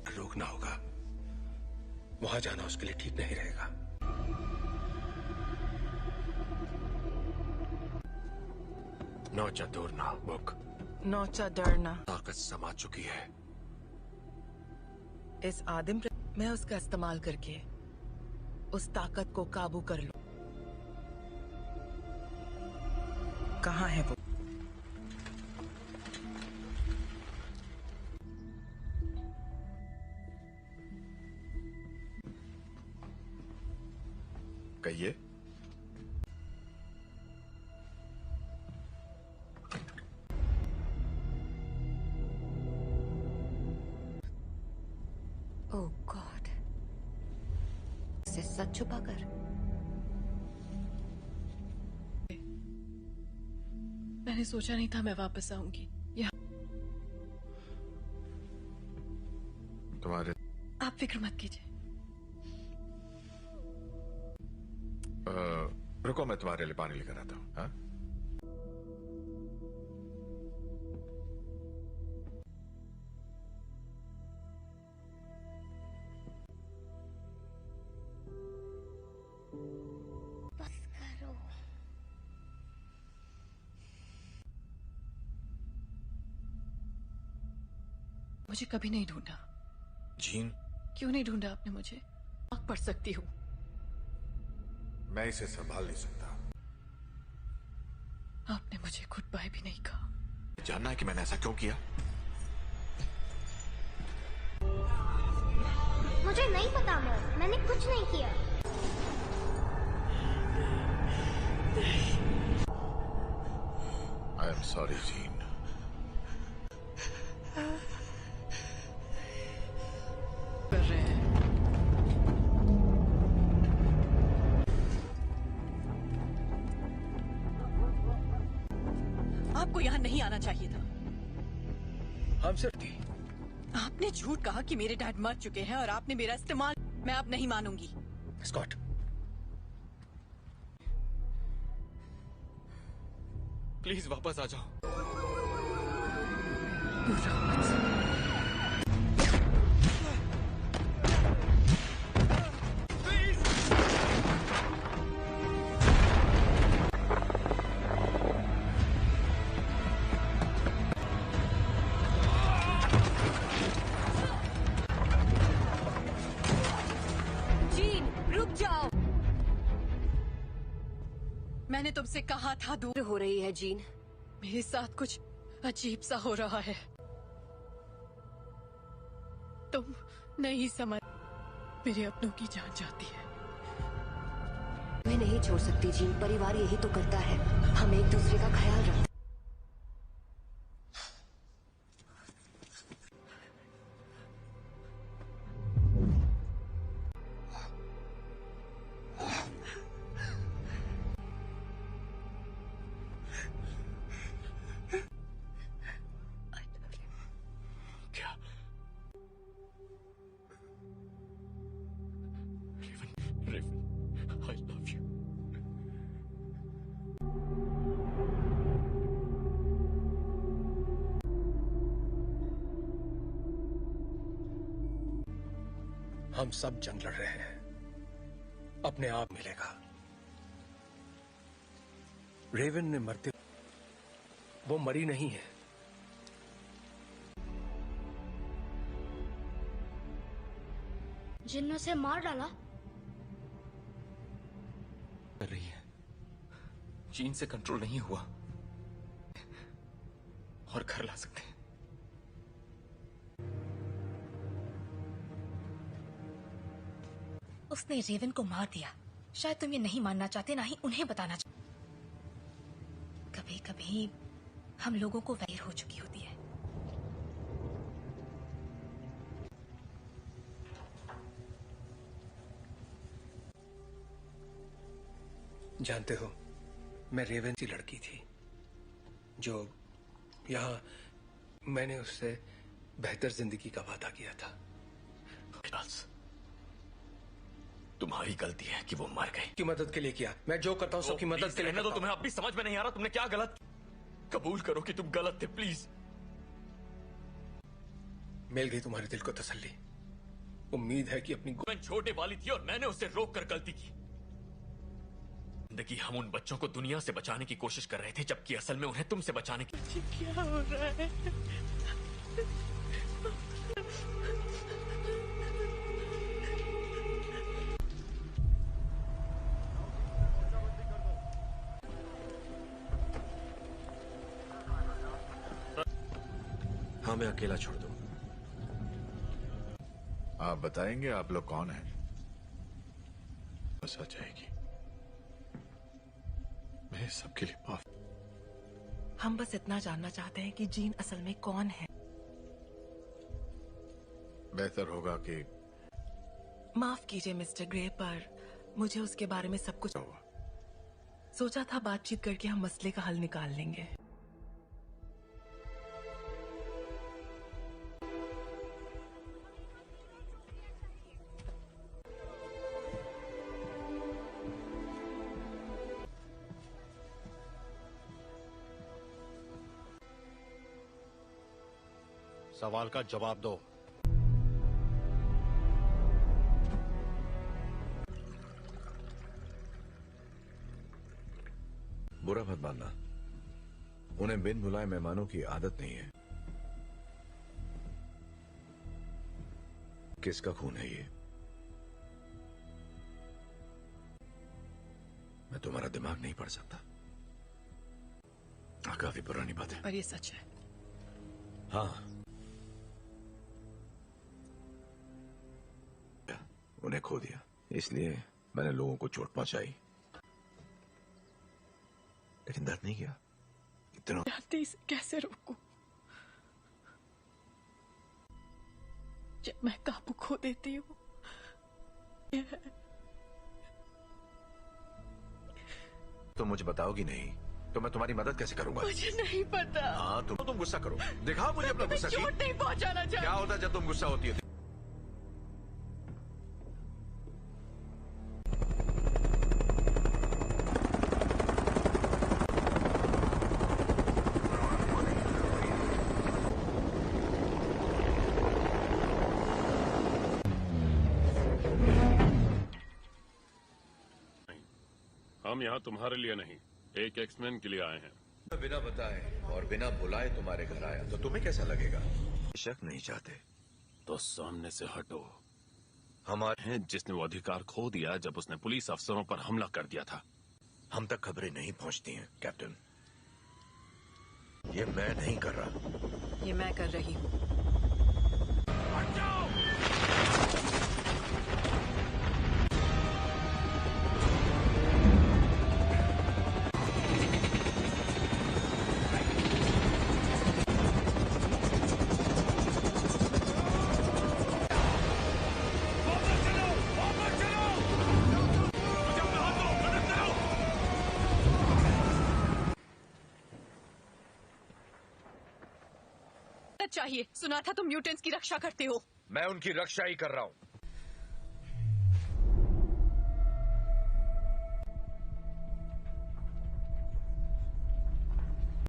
रोकना होगा। वहां जाना उसके लिए ठीक नहीं रहेगा। नौचा दूरना बुक। नौचा डरना। ताकत समा चुकी है। इस आदिम मैं उसका इस्तेमाल करके उस ताकत को काबू कर लूं। कहाँ है वो? कहिए। ओह गॉड, से सच छुपा कर। मैंने सोचा नहीं था मैं वापस आऊंगी यहाँ। तुम्हारे आप फिक्र मत कीजिए। रुको, मैं तुम्हारे लिए पानी लेकर आता हूँ। हाँ? बस करो। मुझे कभी नहीं ढूंढा। जीन, क्यों नहीं ढूंढा आपने मुझे? आग पढ़ सकती हूँ। मैं इसे संभाल नहीं सकता। आपने मुझे गुड बाय भी नहीं कहा। जानना है कि मैंने ऐसा क्यों किया? मुझे नहीं पता मॉम, मैंने कुछ नहीं किया। I am sorry gene. कर रहे हैं। आपको यहाँ नहीं आना चाहिए था। हम सिर्फ थी। आपने झूठ कहा कि मेरे डैड मर चुके हैं और आपने मेरा इस्तेमाल। मैं अब नहीं मानूंगी। स्कॉट, प्लीज वापस आ जाओ। जीन, रुक जाओ। मैंने तुमसे कहा था दूर हो रही है जीन। मेरे साथ कुछ अजीब सा हो रहा है। तुम नहीं समझ। मेरे अपनों की जान जाती है। मैं नहीं छोड़ सकती जीन, परिवार यही तो करता है। हम एक दूसरे का ख्याल रखते। क्या? Raven, I love you. हम सब जंग लड़ रहे हैं। अपने आप मिलेगा। रेवन ने मरते, वो मरी नहीं है। जिन ने उसे मार डाला। कर रही है। जीन से कंट्रोल नहीं हुआ और घर ला सकते हैं। उसने रेवन को मार दिया। शायद तुम ये नहीं मानना चाहते, ना ही उन्हें बताना चाहते। कभी कभी हम लोगों को वैर हो चुकी होती है। जानते हो, मैं रेवन सी लड़की थी जो यहाँ मैंने उससे बेहतर जिंदगी का वादा किया था। तुम्हारी गलती है कि वो मर गए। की मदद के लिए किया। मैं जो करता हूँ सबकी मदद के लिए तो तुम्हें अब भी समझ में नहीं आ रहा तुमने क्या गलत। कबूल करो कि तुम गलत थे प्लीज। मिल गई तुम्हारे दिल को तसल्ली। उम्मीद है कि अपनी छोटे वाली थी और मैंने उसे रोक कर गलती की। जिंदगी हम उन बच्चों को दुनिया से बचाने की कोशिश कर रहे थे, जबकि असल में उन्हें तुमसे बचाने की। क्या हो रहा है? हाँ, मैं अकेला छोड़ दूं। आप बताएंगे आप लोग कौन हैं? बस आ जाएगी। मैं सबके लिए माफ। हम बस इतना जानना चाहते हैं कि जीन असल में कौन है। बेहतर होगा कि माफ कीजिए मिस्टर ग्रे, पर मुझे उसके बारे में सब कुछ सोचा था। बातचीत करके हम मसले का हल निकाल लेंगे। सवाल का जवाब दो। बुरा मत मानना, उन्हें बिन बुलाए मेहमानों की आदत नहीं है। किसका खून है ये? मैं तुम्हारा दिमाग नहीं पढ़ सकता। काफी पुरानी बात है, पर ये सच है। हाँ, उन्हें खो दिया, इसलिए मैंने लोगों को चोट पहुंचाई, लेकिन दर्द नहीं किया। इतना जल्दी से कैसे रोकूं? जब मैं काबू खो देती हूँ। तो मुझे बताओगी नहीं तो मैं तुम्हारी मदद कैसे करूंगा? मुझे नहीं पता। हाँ, तुम गुस्सा करो, दिखाओ मुझे अपना गुस्सा। चोट नहीं पहुंचाना चाहिए। क्या होता है जब तुम गुस्सा होती है? हम यहाँ तुम्हारे लिए नहीं, एक एक्समैन के लिए आए हैं। बिना बताए और बिना बुलाए तुम्हारे घर आया तो तुम्हें कैसा लगेगा? शक नहीं चाहते तो सामने से हटो। हमारे हैं जिसने वो अधिकार खो दिया जब उसने पुलिस अफसरों पर हमला कर दिया था। हम तक खबरें नहीं पहुंचती हैं कैप्टन। ये मैं नहीं कर रहा, ये मैं कर रही हूँ। चाहिए। सुना था तुम म्यूटेंट्स की रक्षा करते हो। मैं उनकी रक्षा ही कर रहा हूं।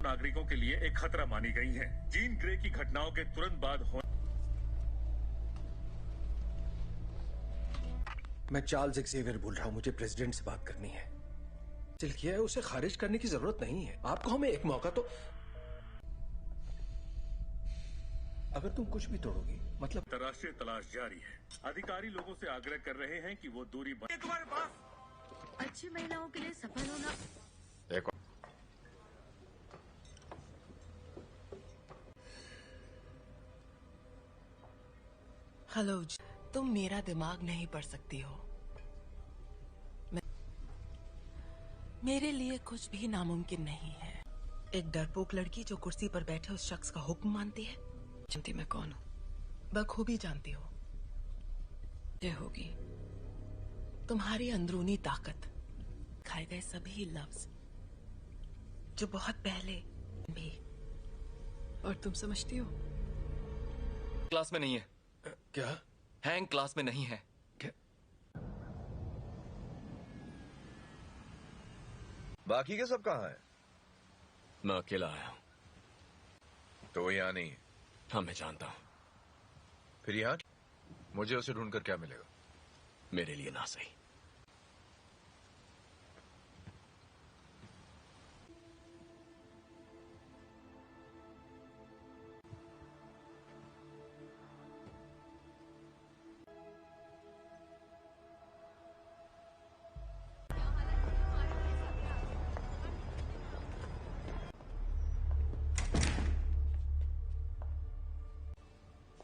नागरिकों के लिए एक खतरा मानी गई हैं। जीन ग्रे की घटनाओं के तुरंत बाद मैं चार्ल्स एक्सेवियर बोल रहा हूं। मुझे प्रेसिडेंट से बात करनी है। दिल किया है, उसे खारिज करने की जरूरत नहीं है। आपको हमें एक मौका तो। अगर तुम कुछ भी तोड़ोगी मतलब। अंतर्राष्ट्रीय तलाश जारी है। अधिकारी लोगों से आग्रह कर रहे हैं कि वो दूरी तुम्हारे पास। अच्छी महिलाओं के लिए सफल होना। देखो, हेलो, तुम मेरा दिमाग नहीं पढ़ सकती हो। मेरे लिए कुछ भी नामुमकिन नहीं है। एक डरपोक लड़की जो कुर्सी पर बैठे उस शख्स का हुक्म मानती है। जानती मैं कौन हूँ? बखूबी जानती हो। ये होगी तुम्हारी अंदरूनी ताकत, खाए गए सभी लफ्ज जो बहुत पहले भी। और तुम समझती हो? क्लास में नहीं है। क्या? हैंग क्लास में नहीं है। क्या? बाकी के सब कहाँ हैं? मैं अकेला आया हूँ। तो वो यहाँ नहीं है? हाँ, मैं जानता हूँ। फिर यहाँ मुझे उसे ढूंढकर क्या मिलेगा? मेरे लिए ना सही।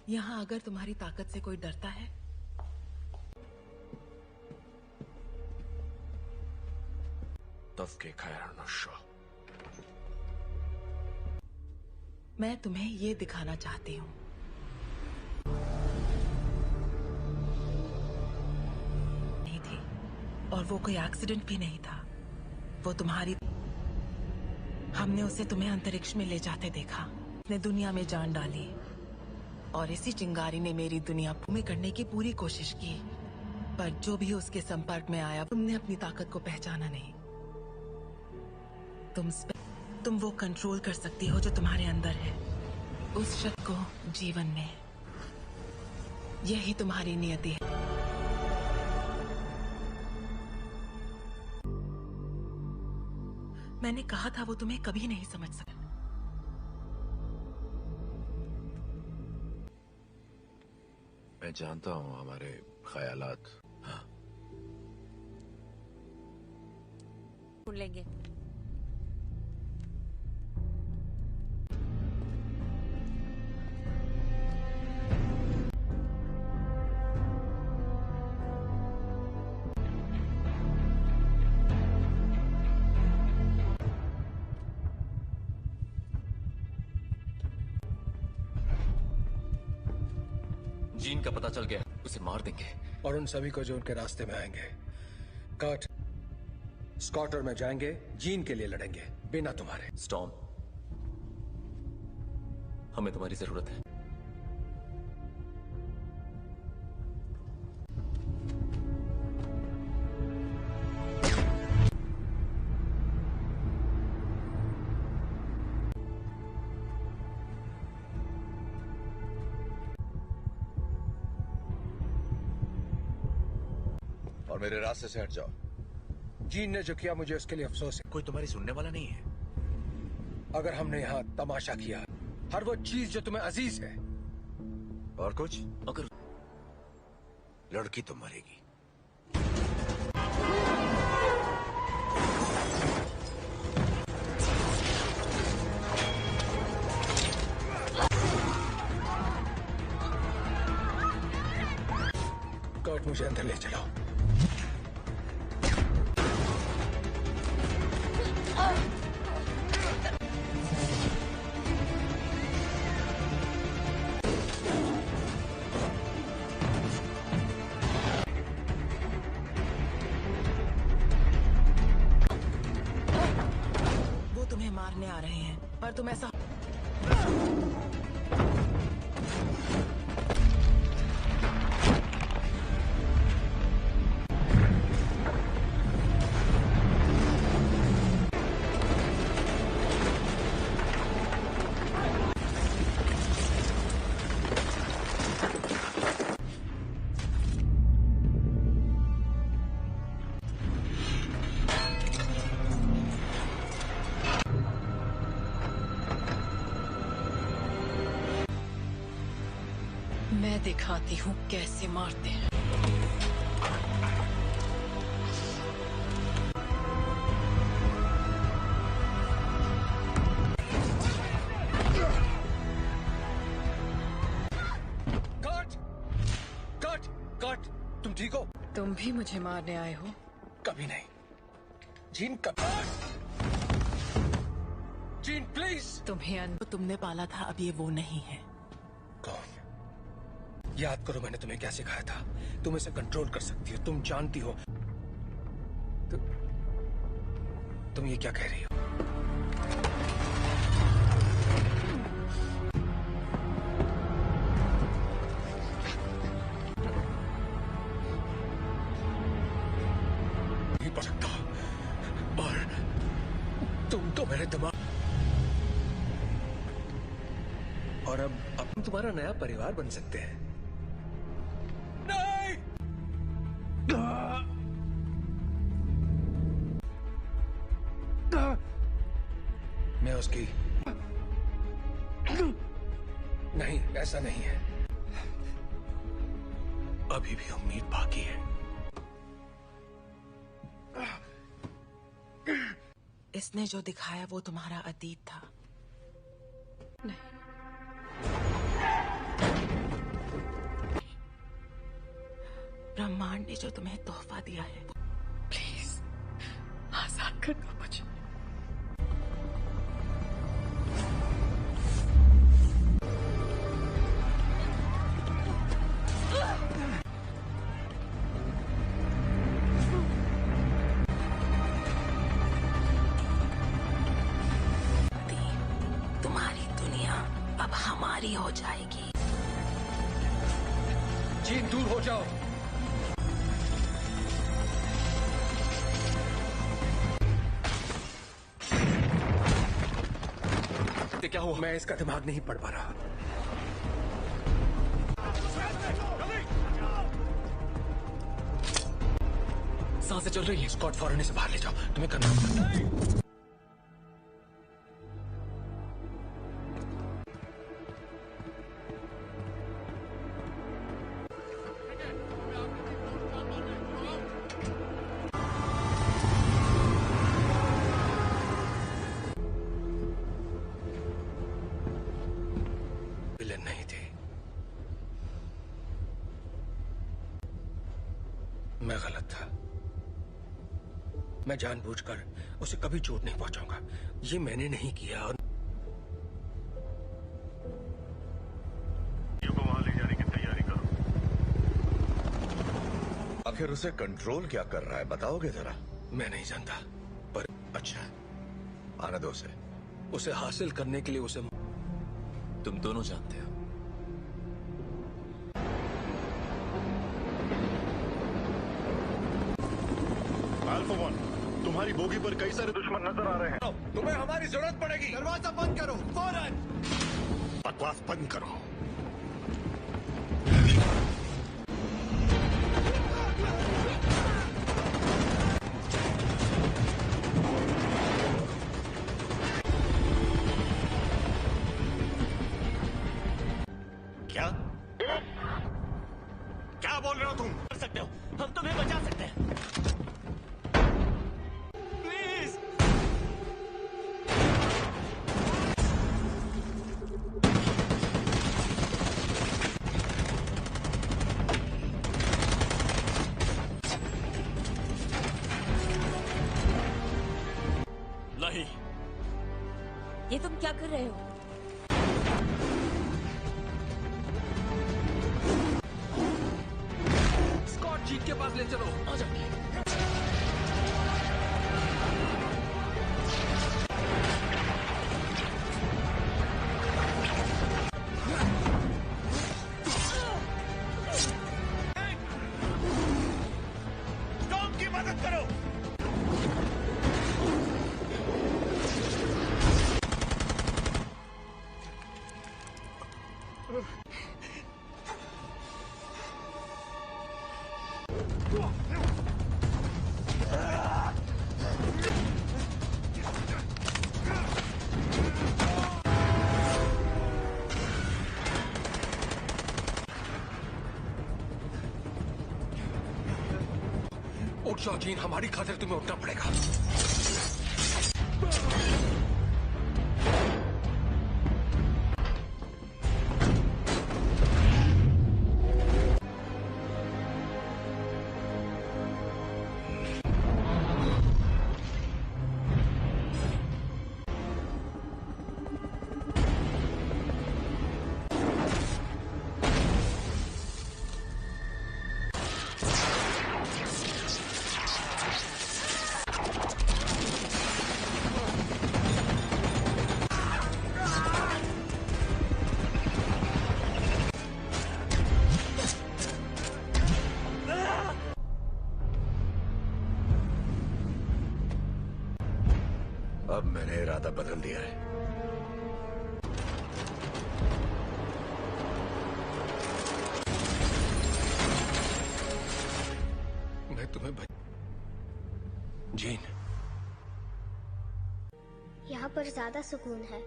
यहाँ अगर तुम्हारी ताकत से कोई डरता है तफके खैर नशा। मैं तुम्हें ये दिखाना चाहती हूँ। नहीं थी, और वो कोई एक्सीडेंट भी नहीं था। वो तुम्हारी, हमने उसे तुम्हें अंतरिक्ष में ले जाते देखा। उसने दुनिया में जान डाली, और इसी चिंगारी ने मेरी दुनिया में करने की पूरी कोशिश की। पर जो भी उसके संपर्क में आया, तुमने अपनी ताकत को पहचाना नहीं। तुम वो कंट्रोल कर सकती हो जो तुम्हारे अंदर है, उस शक्ति को जीवन में। यही तुम्हारी नियति है। मैंने कहा था वो तुम्हें कभी नहीं समझ सकता। मैं जानता हूँ हमारे ख्यालात। हाँ, सुन लेंगे। जीन का पता चल गया, उसे मार देंगे। और उन सभी को जो उनके रास्ते में आएंगे। कर्ट, स्कॉट और मैं जाएंगे, जीन के लिए लड़ेंगे, बिना तुम्हारे। स्टॉर्म, हमें तुम्हारी जरूरत है। और मेरे रास्ते से हट जाओ। जीन ने जो किया मुझे उसके लिए अफसोस है। कोई तुम्हारी सुनने वाला नहीं है। अगर हमने यहाँ तमाशा किया, हर वो चीज जो तुम्हें अजीज है। और कुछ? अगर लड़की तो मरेगी। कर्ट, मुझे अंदर ले चलो। वो तुम्हें मारने आ रहे हैं, पर तुम ऐसा मैं दिखाती हूँ कैसे मारते हैं। कर्ट, तुम ठीक हो? तुम भी मुझे मारने आए हो? कभी नहीं। Gene, gene please. तुम्हें तुमने पाला था, अब ये वो नहीं है। कौन? याद करो मैंने तुम्हें क्या सिखाया था। तुम इसे कंट्रोल कर सकती हो, तुम जानती हो। तुम ये क्या कह रही हो? नहीं पढ़ सकता। और तुम तो मेरे दिमाग, और अब हम तुम्हारा नया परिवार बन सकते हैं। नहीं! मैं उसकी, नहीं, ऐसा नहीं है। अभी भी उम्मीद बाकी है। इसने जो दिखाया वो तुम्हारा अतीत था। नहीं, ब्रह्मांड ने जो तुम्हें तोहफा दिया है। प्लीज आजाद करना मुझे। तुम्हारी दुनिया अब हमारी हो जाएगी। जीन, दूर हो जाओ। क्या हुआ? मैं इसका दिमाग नहीं पढ़ पा रहा। सांसें चल रही है। स्कॉट, फौरन इसे बाहर ले जाओ। तुम्हें करना होगा। विलन नहीं थे। मैं गलत था। मैं जानबूझकर उसे कभी चोट नहीं पहुंचाऊंगा। ये मैंने नहीं किया। और को वहां ले जाने की तैयारी करो। आखिर उसे कंट्रोल क्या कर रहा है, बताओगे जरा? मैं नहीं जानता, पर अच्छा, आने दो उसे। उसे हासिल करने के लिए उसे तुम दोनों जानते हो। अल्फा 1, तुम्हारी बोगी पर कई सारे दुश्मन नजर आ रहे हैं। तुम्हें हमारी जरूरत पड़ेगी। दरवाजा बंद करो फौरन। बकवास बंद करो। क्या क्या बोल रहे हो तुम? कर सकते हो, हम तुम्हें बचा सकते हैं। प्लीज। नहीं, ये तुम क्या कर रहे हो? स्कॉट, जीन के पास ले चलो। आ जाओ। टॉम की मदद करो। उठ जाओ जीन, हमारी खातिर तुम्हें उठना पड़ेगा। अब मैंने इरादा बदल दिया है। मैं तुम्हें जीन, यहाँ पर ज्यादा सुकून है।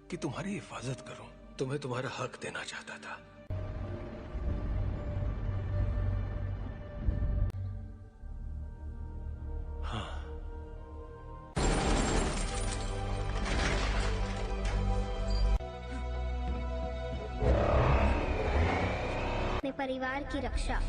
कि तुम्हारी हिफाजत करूं। तुम्हें तुम्हारा हक देना चाहता था। हाँ, अपने परिवार की रक्षा।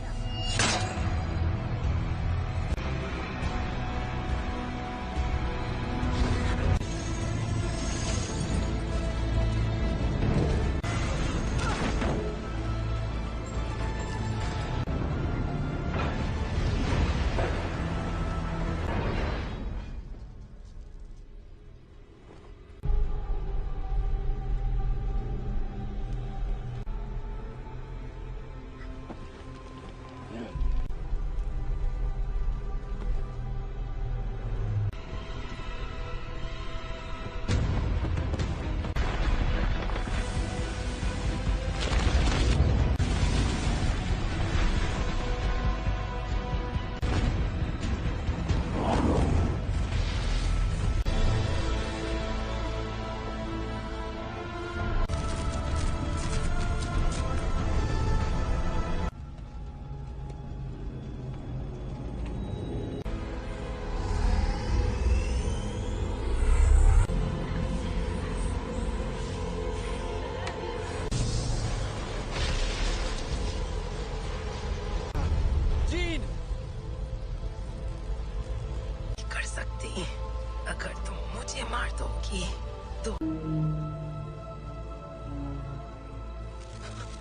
कि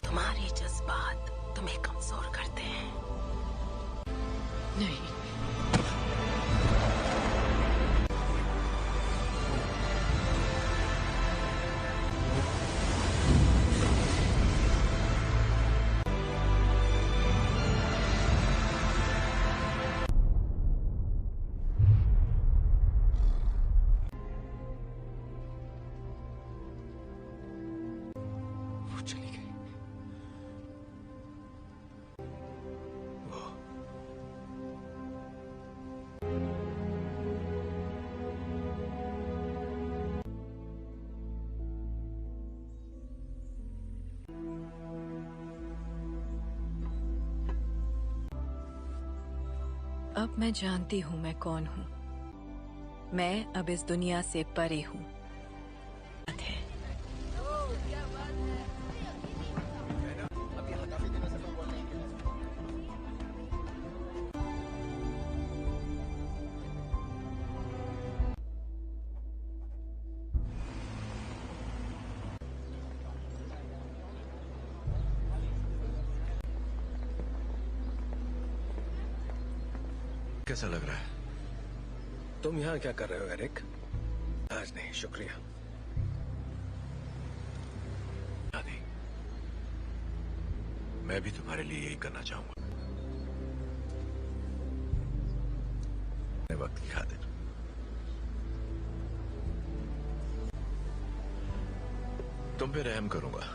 तुम्हारे जज्बात तुम्हें कमजोर करते हैं। नहीं, अब मैं जानती हूँ मैं कौन हूँ। मैं अब इस दुनिया से परे हूँ। कैसा लग रहा है? तुम यहाँ क्या कर रहे हो एरिक? आज नहीं, शुक्रिया। नहीं, मैं भी तुम्हारे लिए यही करना चाहूंगा। वक्त की खातिर तुम पे रहम करूंगा।